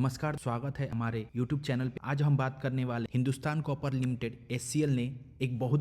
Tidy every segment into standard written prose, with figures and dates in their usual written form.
नमस्कार, स्वागत है हमारे YouTube चैनल पे। आज हम बात करने वाले हिंदुस्तान कॉपर लिमिटेड HCL ने एक बहुत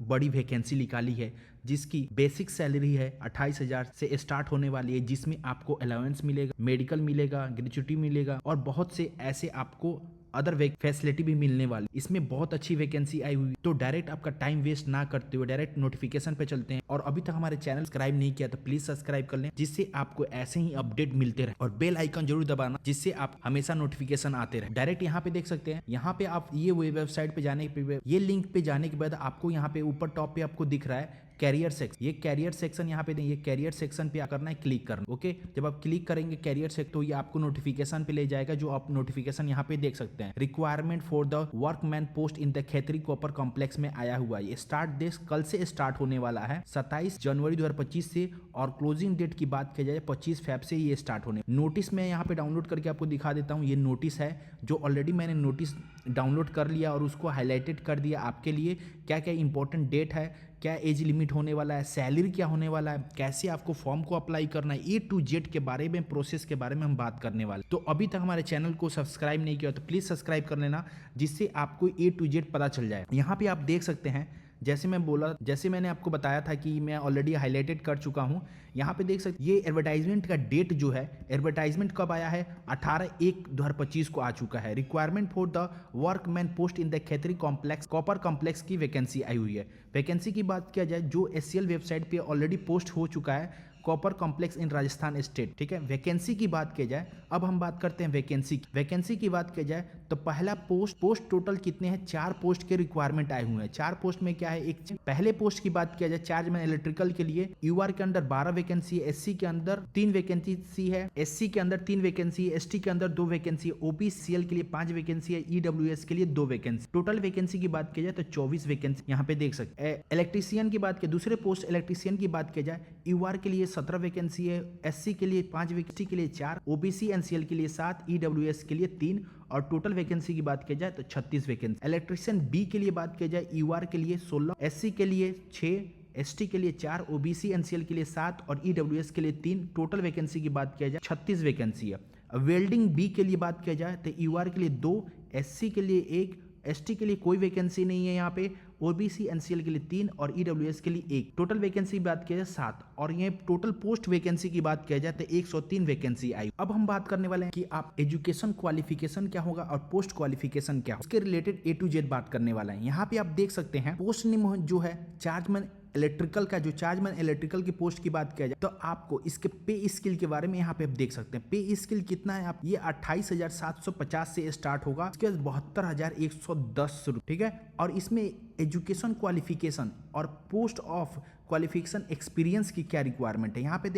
बड़ी वैकेंसी निकाली है जिसकी बेसिक सैलरी है 28,000 से स्टार्ट होने वाली है, जिसमें आपको अलाउंस मिलेगा, मेडिकल मिलेगा, ग्रेच्युटी मिलेगा और बहुत से ऐसे आपको अदर फैसिलिटी भी मिलने वाली। इसमें बहुत अच्छी वैकेंसी आई हुई, तो डायरेक्ट आपका टाइम वेस्ट ना करते हुए डायरेक्ट नोटिफिकेशन पे चलते हैं। और अभी तक हमारे चैनल सब्सक्राइब नहीं किया तो प्लीज सब्सक्राइब कर लें, जिससे आपको ऐसे ही अपडेट मिलते रहे। और बेल आइकन जरूर दबाना, जिससे आप हमेशा नोटिफिकेशन आते रहे। डायरेक्ट यहाँ पे देख सकते हैं, यहाँ पे आप ये वेबसाइट पे जाने पे, ये लिंक पे जाने के बाद आपको यहाँ पे ऊपर टॉप पे आपको दिख रहा है कैरियर सेक्शन। ये कैरियर सेक्शन यहाँ पे ये कैरियर सेक्शन पे करना है, क्लिक करना। ओके, जब आप क्लिक करेंगे कैरियर सेक्शन तो ये आपको नोटिफिकेशन पे ले जाएगा, जो आप नोटिफिकेशन यहाँ पे देख सकते हैं। Requirement for the workman post in the Khetri copper complex में आया हुआ है। स्टार्ट डेट कल से स्टार्ट होने वाला है 27 जनवरी 2025 से, और क्लोजिंग डेट की बात की जाए 25 फेब से ये स्टार्ट होने। नोटिस मैं यहाँ पे डाउनलोड करके आपको दिखा देता हूँ। ये नोटिस है जो ऑलरेडी मैंने नोटिस डाउनलोड कर लिया और उसको हाईलाइटेड कर दिया आपके लिए। क्या क्या इंपॉर्टेंट डेट है, क्या एज लिमिट होने वाला है, सैलरी क्या होने वाला है, कैसे आपको फॉर्म को अप्लाई करना है, A to Z के बारे में, प्रोसेस के बारे में हम बात करने वाले। तो अभी तक हमारे चैनल को सब्सक्राइब नहीं किया तो प्लीज सब्सक्राइब कर लेना, जिससे आपको A to Z पता चल जाए। यहाँ पे आप देख सकते हैं, जैसे मैंने आपको बताया था कि मैं ऑलरेडी हाईलाइटेड कर चुका हूं। यहाँ पे देख सकते, ये एडवर्टाइजमेंट का डेट जो है, एडवर्टाइजमेंट कब आया है 18/1/2025 को आ चुका है। Requirement for the workman post in the Khetri complex copper complex की वैकेंसी आई हुई है। वैकेंसी की बात किया जाए, जो HCL वेबसाइट पे ऑलरेडी पोस्ट हो चुका है, copper complex in Rajasthan state. ठीक है, वैकेंसी की बात की जाए, अब हम बात करते हैं वैकेंसी की बात की जाए तो पहला पोस्ट टोटल कितने हैं, 4 पोस्ट के रिक्वायरमेंट आए हुए हैं। 4 पोस्ट में क्या है, एक पहले पोस्ट की बात किया जाए चार्जमैन इलेक्ट्रिकल के लिए, UR के अंदर 12 वैकेंसी है, SC के अंदर 3 वैकेंसी है, SC के अंदर 3 वैकेंसी है, ST के अंदर 2 वैकेंसी है, OPCL के लिए 5 वैकेंसी है, EWS के लिए 2 वैकेंसी। टोटल वैकेंसी की बात की जाए तो 24 वैकेंसी यहाँ पे देख सकते हैं। इलेक्ट्रीशियन की बात की, दूसरे पोस्ट इलेक्ट्रीशियन की बात की जाए, UR के लिए 17 वैकेंसी है, SC के लिए 5 वैकेंसी के लिए 4, OBC NCL के लिए 7, EWS के लिए 3, और टोटल वैकेंसी की बात की जाए तो 36 वैकेंसी। इलेक्ट्रीशियन B के लिए बात की जाए, UR के लिए 16, SC के लिए 6, ST के लिए 4, OBC NCL के लिए 7 और EWS के लिए 3। टोटल वैकेंसी की बात किया जाए 36 वैकेंसी है। वेल्डिंग B के लिए बात किया जाए तो UR के लिए 2, SC के लिए 1, ST के लिए कोई वैकेंसी नहीं है यहाँ पे, OBC NCL के लिए 3 और EWS के लिए 1। टोटल वैकेंसी की बात किया जाए 7, और ये टोटल पोस्ट वैकेंसी की बात किया जाए तो 103 वैकेंसी आई। अब हम बात करने वाले हैं कि आप एजुकेशन क्वालिफिकेशन क्या होगा और पोस्ट क्वालिफिकेशन क्या होगा, इसके रिलेटेड A to Z बात करने वाला है। यहाँ पे आप देख सकते हैं पोस्ट नेम जो है चार्जमैन इलेक्ट्रिकल का, जो चार्जमैन इलेक्ट्रिकल की पोस्ट की बात किया जाए तो आपको इसके पे स्किल के बारे में यहाँ पे आप देख सकते हैं। पे स्किल कितना है, आप ये 28,750 से स्टार्ट होगा, इसके बाद 72,110 रुपये। ठीक है, और इसमें एजुकेशन क्वालिफिकेशन और पोस्ट ऑफ क्वालिफिकेशन एक्सपीरियंस की क्या रिक्वायरमेंट है। यहाँ पे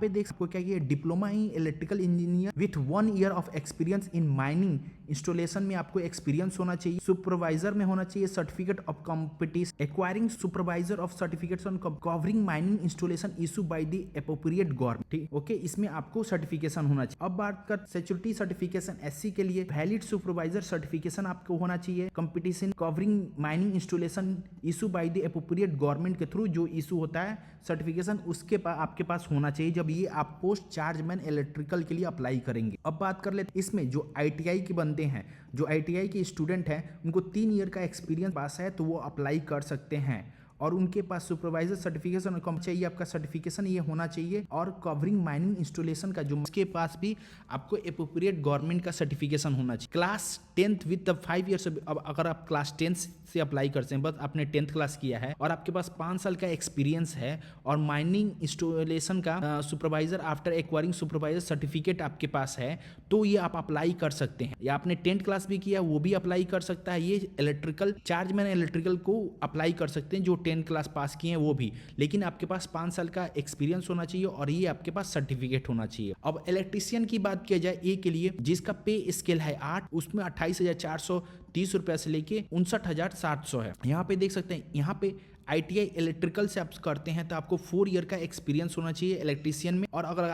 देख आपको क्या ये diploma in electrical engineer with 1 year of experience in mining installation में आपको एक्सपीरियंस होना चाहिए। सुपरवाइजर में होना चाहिए certificate of competition, acquiring supervisor of certificates on covering mining installation issue by the appropriate government. ठीक, ओके, इसमें आपको सर्टिफिकेशन होना चाहिए। अब बात कर सिक्योरिटी सर्टिफिकेशन, SC के लिए वैलिड सुपरवाइजर सर्टिफिकेशन आपको होना चाहिए। Competition covering mining installation issue by the appropriate government के थ्रू जो इशू होता है सर्टिफिकेशन, उसके आपके पास होना चाहिए जब ये आप पोस्ट चार्जमैन इलेक्ट्रिकल के लिए अप्लाई करेंगे। अब बात कर लेते इसमें जो ITI के बंदे हैं, जो ITI के स्टूडेंट हैं, उनको 3 ईयर का एक्सपीरियंस पास है तो वो अप्लाई कर सकते हैं। और उनके पास सुपरवाइजर सर्टिफिकेशन कम चाहिए, आपका सर्टिफिकेशन ये होना चाहिए। और कवरिंग माइनिंग इंस्टॉलेशन का जो उसके पास भी आपको एप्रोप्रिएट गवर्नमेंट का सर्टिफिकेशन होना चाहिए। Class 10th with 5 years. अब अगर आप क्लास 10 से अप्लाई करते हैं, बस आपने 10th क्लास किया है और आपके पास 5 साल का एक्सपीरियंस है, और माइनिंग इंस्टॉलेशन का supervisor after acquiring supervisor certificate आपके पास है, तो ये आप अप्लाई कर सकते हैं। या आपने 10th क्लास भी किया, वो भी अप्लाई कर सकता है। ये इलेक्ट्रिकल चार्जमैन इलेक्ट्रिकल को अप्लाई कर सकते हैं जो 10th क्लास पास किए हैं वो भी, लेकिन आपके पास 5 साल का एक्सपीरियंस होना चाहिए और ये आपके पास सर्टिफिकेट होना चाहिए। अब इलेक्ट्रीशियन की बात किया जाए A के लिए, जिसका पे स्केल है 8, उसमें 28,430 रुपए से लेके 59,700 है। यहाँ पे देख सकते हैं, यहाँ पे ITI इलेक्ट्रिकल से आप करते हैं तो आपको 4 ईयर का एक्सपीरियंस होना चाहिए इलेक्ट्रीशियन में। और अगर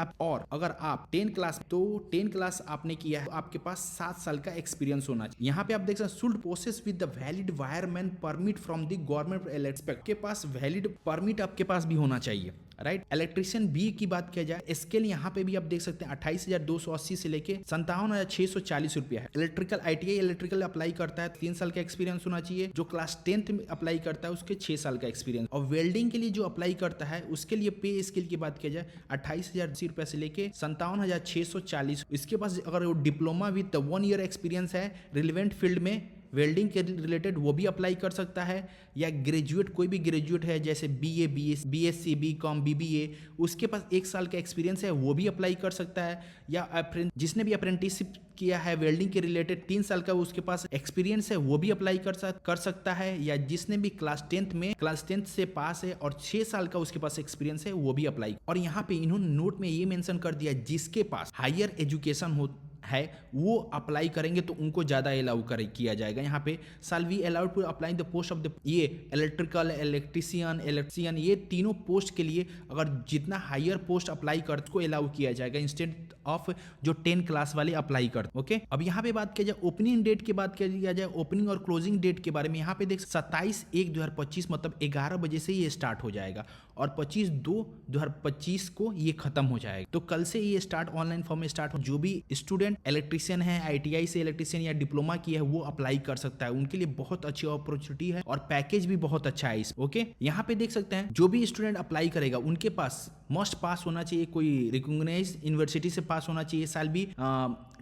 आप 10 क्लास, तो 10 क्लास आपने किया है तो आपके पास 7 साल का एक्सपीरियंस होना चाहिए। यहाँ पे आप देख सकते हैं, should process with the valid wireman permit from the government electric के पास वैलिड परमिट आपके पास भी होना चाहिए। राइट। इलेक्ट्रीशियन बी की बात किया जाए, स्केल यहाँ पे भी आप देख सकते हैं 28,280 से लेके 57,640 रुपया है। इलेक्ट्रिकल ITI इलेक्ट्रिकल अप्लाई करता है 3 साल का एक्सपीरियंस होना चाहिए। जो क्लास 10th में अप्लाई करता है उसके 6 साल का एक्सपीरियंस। और वेल्डिंग के लिए जो अप्लाई करता है उसके लिए पे स्केल की बात किया जाए 28,080 रुपया से लेके 57,640। इसके पास अगर वो डिप्लोमा विद 1 ईयर एक्सपीरियंस है रिलेवेंट फील्ड में वेल्डिंग के रिलेटेड, वो भी अप्लाई कर सकता है। या ग्रेजुएट, कोई भी ग्रेजुएट है जैसे BA BSc BCom BBA, उसके पास 1 साल का एक्सपीरियंस है, वो भी अप्लाई कर सकता है। या जिसने भी अप्रेंटिसशिप किया है वेल्डिंग के रिलेटेड 3 साल का उसके पास एक्सपीरियंस है, वो भी अप्लाई कर सकता है। या जिसने भी क्लास 10th से पास है और 6 साल का उसके पास एक्सपीरियंस है, वो भी अप्लाई। और यहाँ पे इन्होंने नोट में ये मेंशन कर दिया जिसके पास हायर एजुकेशन है वो अप्लाई करेंगे तो उनको ज़्यादा अलाउ किया जाएगा। यहाँ पे साल we allowed to apply the post of the ये इलेक्ट्रिकल इलेक्ट्रिशियन ये तीनों पोस्ट के लिए अगर जितना हायर पोस्ट अप्लाई कर उसको अलाउ किया जाएगा इंस्टेड ऑफ जो 10 क्लास वाले अप्लाई कर। ओके, अब यहाँ पे बात किया जाए ओपनिंग डेट की बात किया जाए, ओपनिंग और क्लोजिंग डेट के बारे में यहाँ पे देख 27/1/2025 मतलब 11 बजे से ये स्टार्ट हो जाएगा और 25/2/2025 को ये खत्म हो जाएगा। तो कल से ये स्टार्ट ऑनलाइन फॉर्म में स्टार्ट हो। जो भी स्टूडेंट इलेक्ट्रिशियन है ITI से इलेक्ट्रिशियन या डिप्लोमा किया है वो अप्लाई कर सकता है, उनके लिए बहुत अच्छी अपॉर्चुनिटी है और पैकेज भी बहुत अच्छा है इस। ओके, यहाँ पे देख सकते हैं जो भी स्टूडेंट अप्लाई करेगा उनके पास मस्ट पास होना चाहिए, कोई रिकॉग्नाइज्ड यूनिवर्सिटी से पास होना चाहिए, साल भी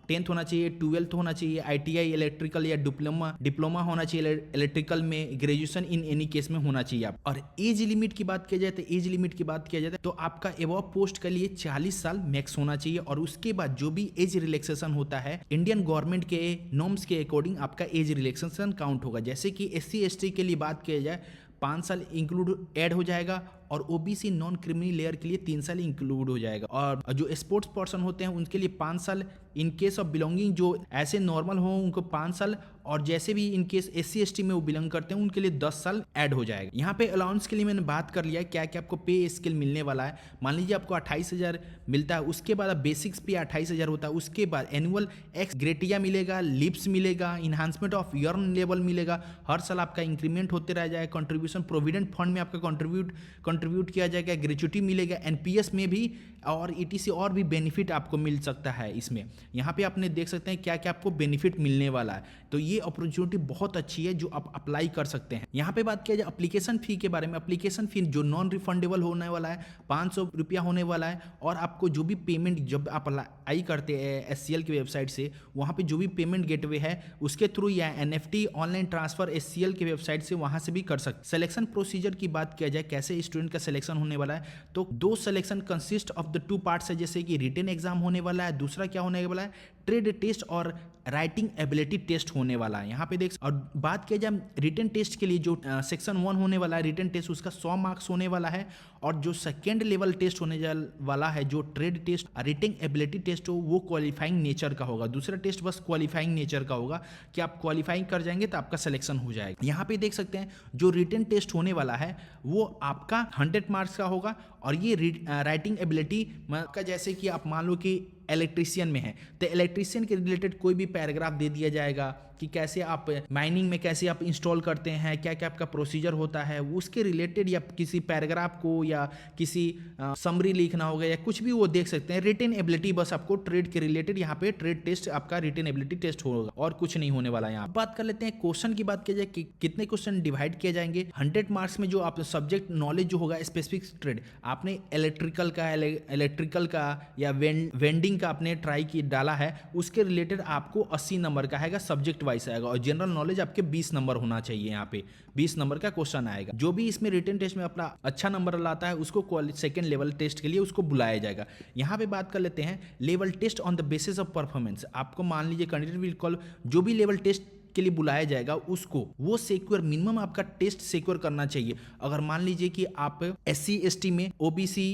10th होना चाहिए, 12th होना चाहिए, ITI इलेक्ट्रिकल या डिप्लोमा होना चाहिए इलेक्ट्रिकल में, ग्रेजुएशन इन एनी केस में होना चाहिए आप। और एज लिमिट की बात किया जाए तो एज लिमिट की बात किया जाए तो आपका एबव पोस्ट के लिए 40 साल मैक्स होना चाहिए। और उसके बाद जो भी एज रिलैक्सेशन होता है इंडियन गवर्नमेंट के नॉर्म्स के अकॉर्डिंग आपका एज रिलैक्सेशन काउंट होगा। जैसे कि SC ST के लिए बात किया जाए 5 साल इंक्लूड ऐड हो जाएगा और OBC नॉन क्रिमिनल लेयर के लिए 3 साल इंक्लूड हो जाएगा। और जो स्पोर्ट्स पर्सन होते हैं उनके लिए 5 साल, इन केस ऑफ बिलोंगिंग जो ऐसे नॉर्मल हो उनको 5 साल, और जैसे भी इन केस SC ST में वो बिलोंग करते हैं उनके लिए 10 साल ऐड हो जाएगा। यहाँ पे अलाउंस के लिए मैंने बात कर लिया है क्या क्या आपको पे स्केल मिलने वाला है। मान लीजिए आपको 28,000 मिलता है, उसके बाद बेसिक्स पे 28,000 होता है, उसके बाद एनुअल एक्स ग्रेटिया मिलेगा, लिप्स मिलेगा, इन्हांसमेंट ऑफ यर्न लेवल मिलेगा, हर साल आपका इंक्रीमेंट होते रह जाएगा, कंट्रीब्यूशन प्रोविडेंट फंड में आपका कंट्रीब्यूट किया जाएगा, ग्रेच्युटी मिलेगा, NPS में भी, और ETC और भी बेनिफिट आपको मिल सकता है इसमें। यहाँ पे आपने देख सकते हैं क्या क्या आपको बेनिफिट मिलने वाला है। तो ये अपॉर्चुनिटी बहुत अच्छी है जो आप अप्लाई कर सकते हैं। यहाँ पे बात किया जाए एप्लीकेशन फी के बारे में, एप्लीकेशन फी जो नॉन रिफंडेबल होने वाला है 500 रुपया होने वाला है। और आपको जो भी पेमेंट जब आप अप्लाई करते हैं SCL की वेबसाइट से, वहाँ पे जो भी पेमेंट गेटवे है उसके थ्रू या NFT ऑनलाइन ट्रांसफर SCL की वेबसाइट से वहाँ से भी कर सकते। सिलेक्शन प्रोसीजर की बात किया जाए कैसे स्टूडेंट का सिलेक्शन होने वाला है, तो 2 selection consist of the 2 parts है, जैसे कि रिटन एग्जाम होने वाला है, दूसरा क्या होने वाला है ट्रेड टेस्ट और राइटिंग एबिलिटी टेस्ट होने वाला है। यहाँ पे देख, और बात किया जाए रिटन टेस्ट के लिए जो सेक्शन 1 होने वाला है रिटन टेस्ट, उसका 100 मार्क्स होने वाला है। और जो सेकेंड लेवल टेस्ट होने वाला है जो trade test writing ability test हो वो क्वालिफाइंग नेचर का होगा। दूसरा टेस्ट बस क्वालिफाइंग नेचर का होगा कि आप क्वालिफाइंग कर जाएंगे तो आपका सिलेक्शन हो जाएगा। यहाँ पे देख सकते हैं जो रिटन टेस्ट होने वाला है वो आपका 100 मार्क्स का होगा। और ये राइटिंग एबिलिटी का, जैसे कि आप मान लो कि इलेक्ट्रीशियन में है तो इलेक्ट्रीशियन के रिलेटेड कोई भी पैराग्राफ दे दिया जाएगा कि कैसे आप माइनिंग में कैसे आप इंस्टॉल करते हैं, क्या क्या आपका प्रोसीजर होता है, उसके रिलेटेड या किसी पैराग्राफ को या किसी समरी लिखना होगा या कुछ भी वो देख सकते हैं। रिटन एबिलिटी बस आपको ट्रेड के रिलेटेड यहाँ पे ट्रेड टेस्ट आपका रिटन एबिलिटी टेस्ट होगा और कुछ नहीं होने वाला। यहाँ बात कर लेते हैं क्वेश्चन की बात किया जाए कि कितने क्वेश्चन डिवाइड किए जाएंगे। 100 मार्क्स में जो आप सब्जेक्ट नॉलेज जो होगा स्पेसिफिक ट्रेड, आपने इलेक्ट्रिकल का या वेंडिंग का आपने ट्राई की डाला है, उसके रिलेटेड आपको 80 नंबर का आएगा, सब्जेक्ट वाइज आएगा। और जनरल नॉलेज आपके 20 नंबर होना चाहिए, यहाँ पे 20 नंबर का क्वेश्चन आएगा। जो भी इसमें रिटन टेस्ट में अपना अच्छा नंबर लाता है उसको सेकंड लेवल टेस्ट के लिए उसको बुलाया जाएगा। यहाँ पे बात कर लेते हैं level test on the basis of performance. आपको मान लीजिए कैंडिडेट विल कॉल, जो भी लेवल टेस्ट के लिए बुलाया जाएगा उसको वो सिक्योर मिनिमम आपका टेस्ट सिक्योर करना चाहिए। अगर मान लीजिए कि आप SC ST में, OBC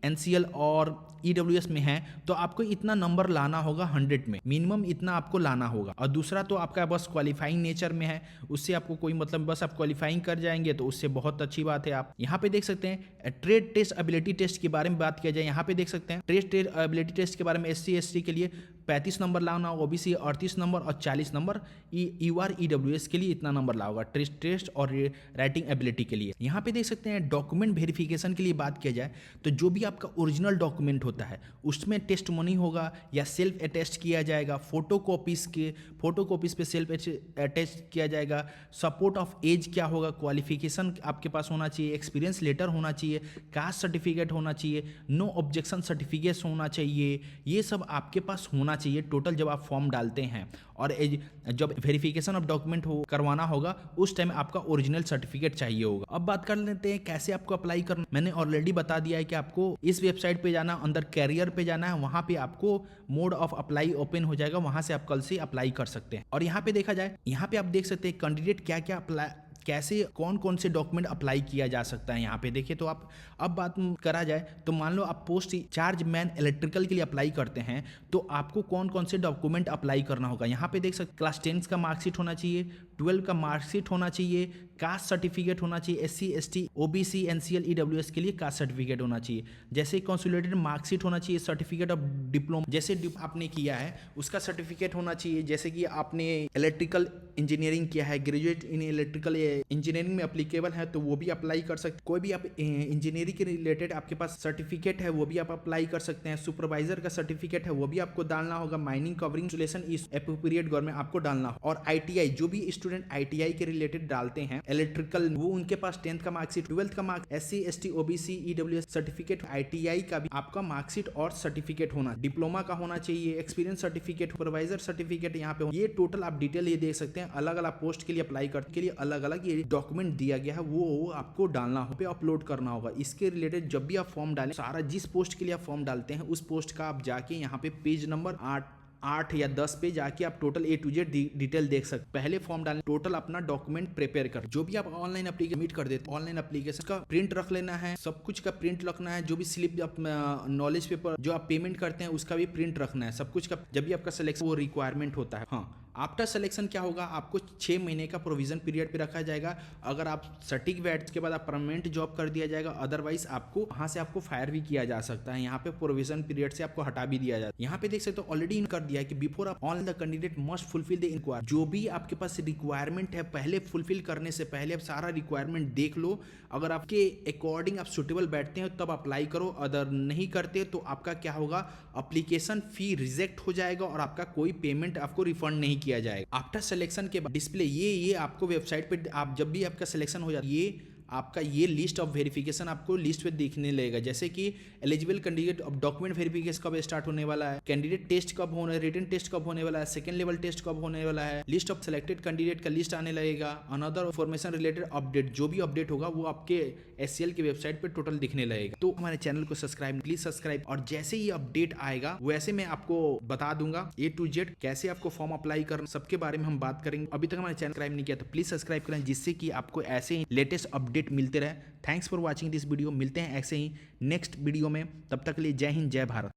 NCL और EWS में है तो आपको इतना नंबर लाना होगा 100 में, मिनिमम इतना आपको लाना होगा। और दूसरा तो आपका बस क्वालिफाइंग नेचर में है, उससे आपको कोई मतलब, बस आप क्वालिफाइंग कर जाएंगे तो उससे बहुत अच्छी बात है। आप यहाँ पे देख सकते हैं ट्रेड टेस्ट एबिलिटी टेस्ट के बारे में बात किया जाए, यहाँ पे देख सकते हैं ट्रेड एबिलिटी टेस्ट के बारे में SC ST के लिए 35 नंबर लाना होगा, ओबीसी 38 नंबर और 40 नंबर यूआर ईडब्ल्यूएस के लिए इतना नंबर लाओगा टेस्ट और राइटिंग एबिलिटी के लिए। यहाँ पे देख सकते हैं डॉक्यूमेंट वेरिफिकेशन के लिए बात किया जाए तो जो भी आपका ओरिजिनल डॉक्यूमेंट होता है उसमें टेस्टमोनी होगा या सेल्फ अटेस्ट किया जाएगा, फोटोकॉपीज पे सेल्फ अटेस्ट किया जाएगा, सपोर्ट ऑफ एज क्या होगा, क्वालिफिकेशन आपके पास होना चाहिए, एक्सपीरियंस लेटर होना चाहिए, कास्ट सर्टिफिकेट होना चाहिए, नो ऑब्जेक्शन सर्टिफिकेट होना चाहिए, ये सब आपके पास होना चाहिए टोटल जब आप फॉर्म डालते हैं। और जब वेरिफिकेशन ऑफ डॉक्यूमेंट करवाना होगा उस टाइम आपका ओरिजिनल सर्टिफिकेट चाहिए होगा। अब बात कर लेते हैं कैसे आपको अप्लाई करना। मैंने ऑलरेडी बता दिया है कि आपको इस वेबसाइट पे जाना, अंदर कैरियर पे जाना है, वहां पे आपको मोड ऑफ अप्लाई ओपन हो जाएगा, वहां से आप कल से अप्लाई कर सकते हैं। और यहाँ पे देखा जाए, यहाँ पे आप देख सकते हैं कैंडिडेट क्या क्या अप्लाई, कैसे कौन कौन से डॉक्यूमेंट अप्लाई किया जा सकता है। यहाँ पे देखिए तो आप अब बात करा जाए तो मान लो आप पोस्ट चार्ज मैन इलेक्ट्रिकल के लिए अप्लाई करते हैं तो आपको कौन कौन से डॉक्यूमेंट अप्लाई करना होगा। यहाँ पे देख सकते क्लास 10 का मार्कशीट होना चाहिए, 12 का मार्कशीट होना चाहिए, कास्ट सर्टिफिकेट होना चाहिए, SC ST OBC NCL EWS के लिए कास्ट सर्टिफिकेट होना चाहिए, जैसे कंसोलिडेटेड मार्कशीट होना चाहिए, सर्टिफिकेट ऑफ डिप्लोमा जैसे आपने किया है उसका सर्टिफिकेट होना चाहिए, जैसे कि आपने इलेक्ट्रिकल इंजीनियरिंग किया है, ग्रेजुएट इन इलेक्ट्रिकल इंजीनियरिंग में अप्लीकेबल है तो वो भी अप्लाई कर सकते। कोई भी आप इंजीनियरिंग के रिलेटेड आपके पास सर्टिफिकेट है वो भी आप अप्लाई कर सकते हैं। सुपरवाइजर का सर्टिफिकेट है वो भी आपको डालना होगा। माइनिंग कवरिंग इंस्टॉलेशन इस एप्रोप्रिएट गवर्नमेंट आपको डालना होगा। और ITI जो भी स्टूडेंट ITI के रिलेटेड डालते हैं इलेक्ट्रिकल, वो उनके पास 10th का मार्कशीट, 12th का mark, SC ST OBC EWS certificate, ITI का भी आपका मार्कशीट और सर्टिफिकेट होना, डिप्लोमा का होना चाहिए, एक्सपीरियंस सर्टिफिकेट, सुपरवाइजर सर्टिफिकेट यहाँ पे ये टोटल आप डिटेल ये देख सकते हैं। अलग अलग पोस्ट के लिए अप्लाई करने के लिए अलग अलग ये डॉक्यूमेंट दिया गया है वो आपको डालना हो पे अपलोड करना होगा। इसके रिलेटेड जब भी आप फॉर्म डालें, सारा जिस पोस्ट के लिए आप फॉर्म डालते हैं उस पोस्ट का आप जाके यहाँ पे पेज नंबर 8 या 10 पे जाके आप total A to Z detail देख सकते। पहले फॉर्म डालने टोटल अपना डॉक्यूमेंट प्रिपेयर कर, जो भी आप ऑनलाइन एप्लीकेशन सबमिट कर देते, ऑनलाइन एप्लीकेशन का प्रिंट रख लेना है, सब कुछ का प्रिंट रखना है, जो भी स्लिप आप नॉलेज पेपर जो आप पेमेंट करते हैं उसका भी प्रिंट रखना है, सब कुछ का। जब भी आपका सिलेक्शन वो रिक्वायरमेंट होता है। हाँ, आफ्टर सिलेक्शन क्या होगा, आपको 6 महीने का प्रोविजन पीरियड पे रखा जाएगा। अगर आप सटीक बैठ के बाद आप परमानेंट जॉब कर दिया जाएगा, अदरवाइज आपको वहां से आपको फायर भी किया जा सकता है। यहाँ पे प्रोविजन पीरियड से आपको हटा भी दिया जाता है। यहाँ पे देख सकते हो ऑलरेडी कर दिया है कि बिफोर आप on the candidate must fulfil the inquiry, जो भी आपके पास रिक्वायरमेंट है पहले फुलफिल करने से पहले आप सारा रिक्वायरमेंट देख लो। अगर आपके अकॉर्डिंग आप सुटेबल बैठते हैं तब अप्लाई करो, अदर नहीं करते तो आपका क्या होगा, एप्लीकेशन फी रिजेक्ट हो जाएगा और आपका कोई पेमेंट आपको रिफंड नहीं किया जाएगा। आफ्टर सिलेक्शन के बाद डिस्प्ले ये आपको वेबसाइट पे आप जब भी आपका सिलेक्शन हो जाता है ये आपका ये लिस्ट ऑफ वेरिफिकेशन आपको लिस्ट पे देखने लगेगा, जैसे कि eligible candidate of document verification कब स्टार्ट होने वाला है, कैंडिडेट टेस्ट कब होने, रिटन टेस्ट कब होने वाला है, सेकंड लेवल टेस्ट कब होने वाला है, लिस्ट ऑफ सिलेक्टेड कैंडिडेट का लिस्ट आने लगेगा, अनदर इंफॉर्मेशन रिलेटेड अपडेट, जो भी अपडेट होगा वो आपके SCL की वेबसाइट पे टोटल दिखने लगेगा। तो हमारे चैनल को सब्सक्राइब, प्लीज सब्सक्राइब, और जैसे ही अपडेट आएगा वैसे मैं आपको बता दूंगा A to Z कैसे आपको फॉर्म अप्लाई करना, सबके बारे में हम बात करेंगे। अभी तक हमारे चैनल सब्सक्राइब नहीं किया तो प्लीज सब्सक्राइब करें, जिससे कि आपको ऐसे ही लेटेस्ट अपडेट मिलते रहे। Thanks for watching this video, मिलते हैं ऐसे ही नेक्स्ट वीडियो में, तब तक के लिए जय हिंद जय भारत।